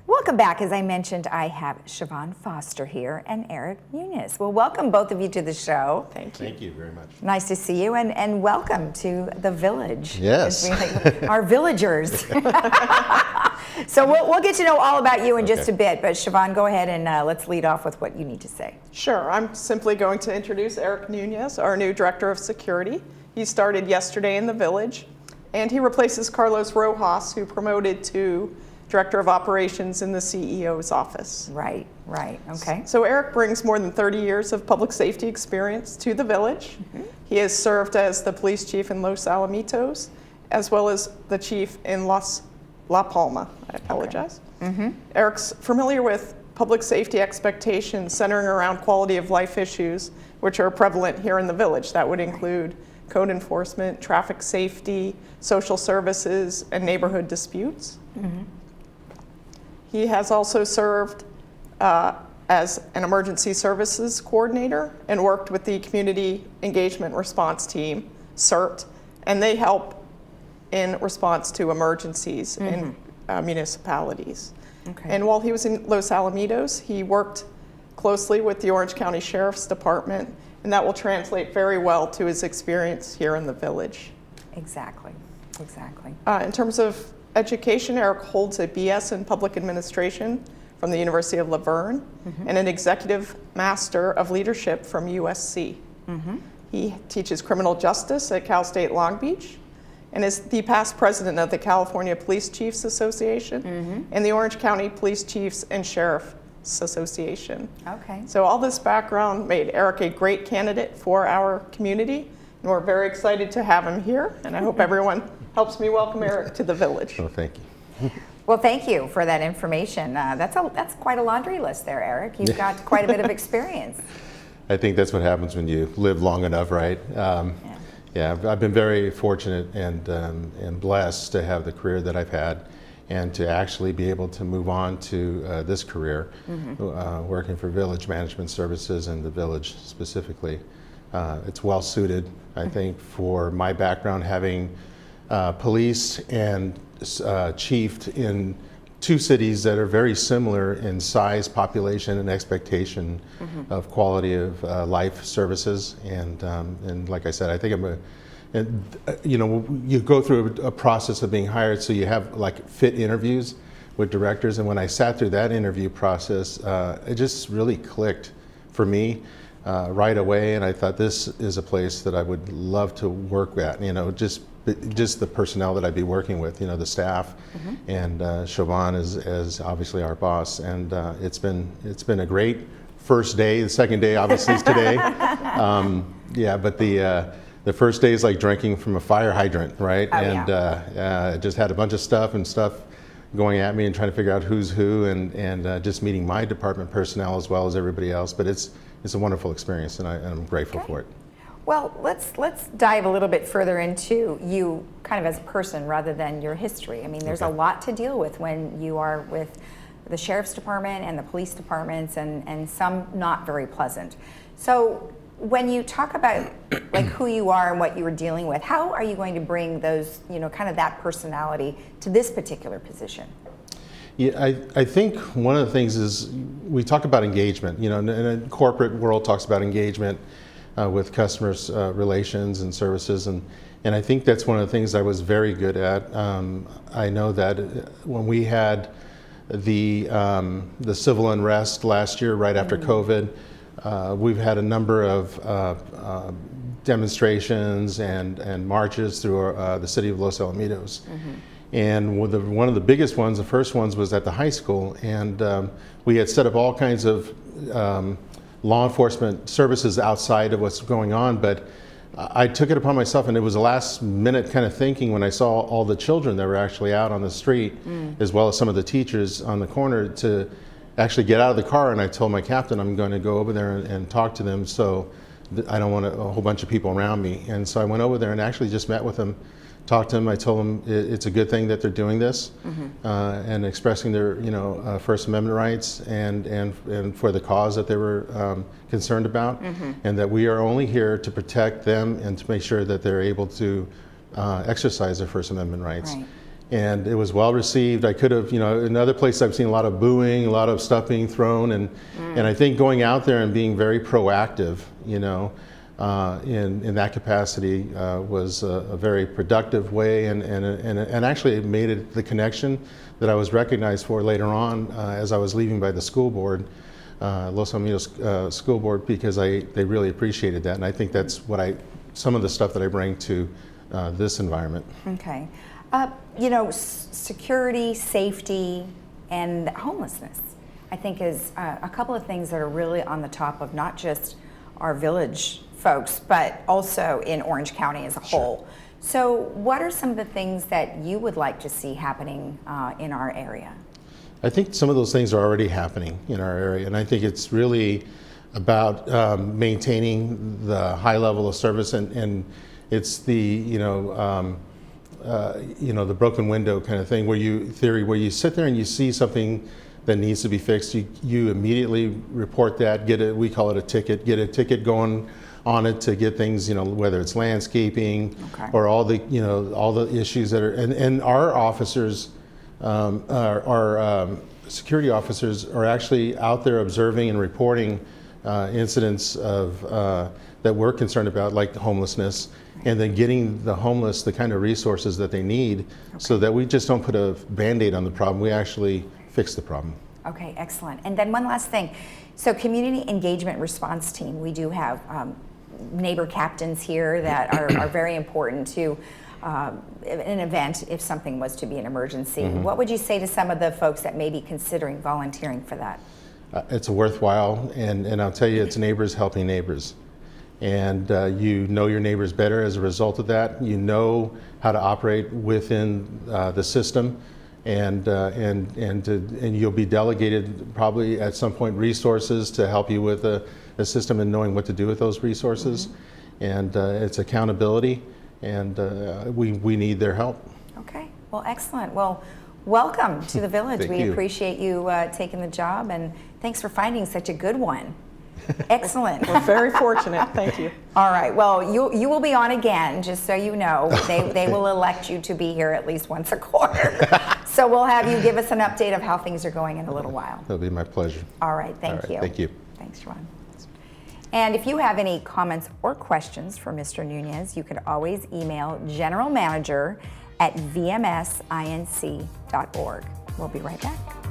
Welcome back. As I mentioned, I have Siobhan Foster here and Eric Nunez. Well, welcome both of you to the show. Thank you. Thank you very much. Nice to see you, and welcome to the village. Yes. Our villagers. So we'll get to know all about you in just a bit, but Siobhan, go ahead and let's lead off with what you need to say. Sure. I'm simply going to introduce Eric Nunez, our new Director of Security. He started yesterday in the village, and he replaces Carlos Rojas, who promoted to Director of Operations in the CEO's office. Right, okay. So Eric brings more than 30 years of public safety experience to the village. He has served as the police chief in Los Alamitos, as well as the chief in La Palma. I apologize. Eric's familiar with public safety expectations centering around quality of life issues, which are prevalent here in the village. That would include code enforcement, traffic safety, social services, and neighborhood disputes. He has also served as an emergency services coordinator and worked with the Community Engagement Response Team, CERT, and they help in response to emergencies in municipalities. And while he was in Los Alamitos, he worked closely with the Orange County Sheriff's Department, and that will translate very well to his experience here in the village. Exactly. In terms of education, Eric holds a BS in Public Administration from the University of La Verne and an Executive Master of Leadership from USC. He teaches criminal justice at Cal State Long Beach and is the past president of the California Police Chiefs Association and the Orange County Police Chiefs and Sheriffs Association. So all this background made Eric a great candidate for our community, and we're very excited to have him here, and I hope everyone helps me welcome Eric to the village. Oh, thank you. Well, thank you for that information. That's quite a laundry list there, Eric. You've got quite a bit of experience. I think that's what happens when you live long enough, right? I've been very fortunate and blessed to have the career that I've had, and to actually be able to move on to this career, working for Village Management Services and the village specifically. It's well suited, I think, for my background, having police and chiefed in two cities that are very similar in size, population, and expectation of quality of life services. And like I said, I think you go through a process of being hired, so you have like fit interviews with directors. And when I sat through that interview process, it just really clicked for me right away. And I thought, this is a place that I would love to work at. Just the personnel that I'd be working with, the staff, and Siobhan is obviously our boss, and it's been a great first day. The second day obviously is today, but the first day is like drinking from a fire hydrant, right? I just had a bunch of stuff going at me and trying to figure out who's who, and just meeting my department personnel as well as everybody else. But it's a wonderful experience, and I'm grateful for it. Well, let's dive a little bit further into you kind of as a person rather than your history. I mean, there's a lot to deal with when you are with the Sheriff's Department and the police departments, and some not very pleasant. So when you talk about like who you are and what you were dealing with, how are you going to bring those, kind of that personality to this particular position? Yeah, I think one of the things is we talk about engagement. In a corporate world talks about engagement with customers' relations and services, and I think that's one of the things I was very good at. I know that when we had the civil unrest last year, right after COVID, we've had a number of demonstrations and marches through the city of Los Alamitos. And one of the biggest ones, the first ones, was at the high school, and we had set up all kinds of law enforcement services outside of what's going on, but I took it upon myself, and it was a last minute kind of thinking when I saw all the children that were actually out on the street, as well as some of the teachers on the corner, to actually get out of the car. And I told my captain, I'm going to go over there and talk to them, so I don't want a whole bunch of people around me. And so I went over there and actually just met with them, talked to them. I told them it's a good thing that they're doing this, and expressing their First Amendment rights and for the cause that they were concerned about, and that we are only here to protect them and to make sure that they're able to exercise their First Amendment rights. and it was well received. I could have, in other places I've seen a lot of booing, a lot of stuff being thrown, and I think going out there and being very proactive, in that capacity was a very productive way, and actually it made it the connection that I was recognized for later on as I was leaving by the school board, Los Alamitos School Board, because they really appreciated that, and I think that's some of the stuff that I bring to this environment. Okay. Security, safety, and homelessness, I think is a couple of things that are really on the top of not just our village folks, but also in Orange County as a whole. So what are some of the things that you would like to see happening in our area? I think some of those things are already happening in our area, and I think it's really about maintaining the high level of service, and it's the the broken window kind of thing where you sit there and you see something that needs to be fixed, you immediately report that, we call it a ticket, get a ticket going on it to get things, whether it's landscaping or all the issues that are, and our officers, our security officers are actually out there observing and reporting incidents of that we're concerned about, like homelessness, and then getting the homeless the kind of resources that they need, so that we just don't put a Band-Aid on the problem, we actually fix the problem. Okay, excellent. And then one last thing. So community engagement response team, we do have neighbor captains here that are very important to an event if something was to be an emergency. What would you say to some of the folks that may be considering volunteering for that? It's worthwhile, and I'll tell you, it's neighbors helping neighbors. And you know your neighbors better as a result of that. You know how to operate within the system, and you'll be delegated probably at some point resources to help you with the system and knowing what to do with those resources. And it's accountability, and we need their help. Okay, well, excellent. Well, welcome to the village. Thank We you. appreciate you taking the job, and thanks for finding such a good one. Excellent. We're very fortunate. Thank you. All right. Well, you will be on again, just so you know. They will elect you to be here at least once a quarter. So we'll have you give us an update of how things are going in a little while. That'll be my pleasure. All right. Thank you. Thank you. Thanks, Siobhan. And if you have any comments or questions for Mr. Nunez, you can always email generalmanager@vmsinc.org. We'll be right back.